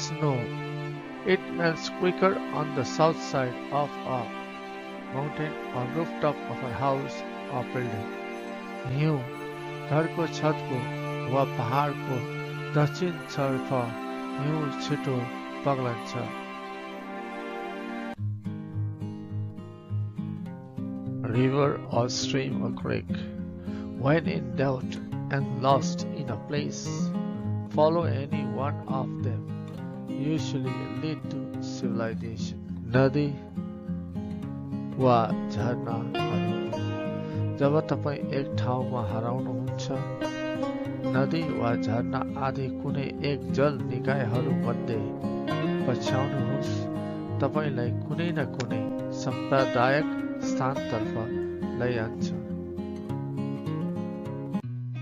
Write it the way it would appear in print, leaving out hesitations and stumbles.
Snow. It melts quicker on the south side of a mountain or rooftop of a house or building. हिउँ घरको छतको वा पहाडको दक्षिणतर्फ हिउँ छिटो पग्लन्छ। River or stream or creek. When in doubt and lost in a place, follow any one of them. Usually lead to civilization. नदी वा झरनाहरू। जब तपाईँ एक ठाउँमा हराउनुहुन्छ, नदी वा झरना आदि कुनै एक जल निकायहरूमध्ये पछ्याउनुहोस्। तपाईलाई कुनै न कुनै सम्पदायक स्थानतर्फ लैजान्छ।